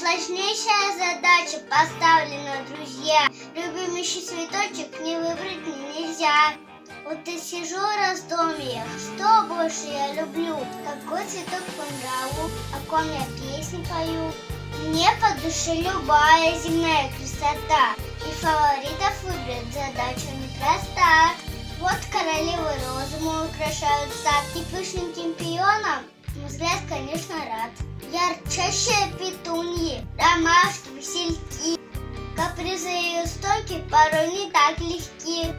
Сложнейшая задача поставлена, друзья. Любимейший цветочек не выбрать нельзя. Вот и сижу в раздумье, что больше я люблю. Какой цветок по нраву, о ком я песни пою. Мне по душе любая земная красота. И фаворитов выбрать задача непроста. Вот королевы розы мы украшают сад. И пышненьким пионом взгляд, конечно, рад. Ярчайшие петуньи, ромашки, васильки. Капризы ее стойки порой не так легки.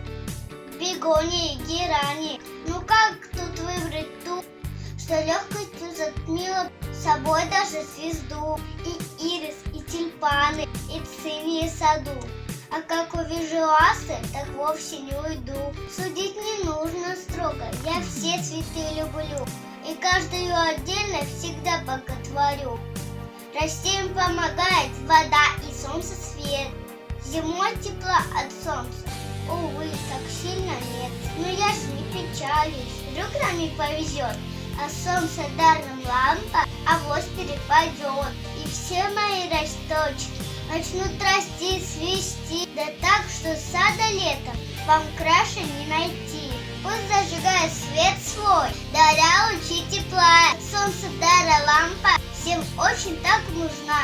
Бегонии, герани. Ну как тут выбрать ту, что легкостью затмила собой даже звезду? И ирис, и тюльпаны, и цинии саду. А как увижу асы, так вовсе не уйду. Судить не нужно строго, я все цветы люблю. И каждую отдельно всегда боготворю. Растениям помогает вода и солнце свет. Зимой тепла от солнца, увы, так сильно нет. Но я же не печалюсь, вдруг нам не повезет. А солнце даром лампа, авось перепадет. И все мои росточки начнут расти, свести. Да так, что сада летом вам краше не найти. Пусть зажигает свет свой, даря лучи тепла. Солнце дара лампа всем очень так нужна.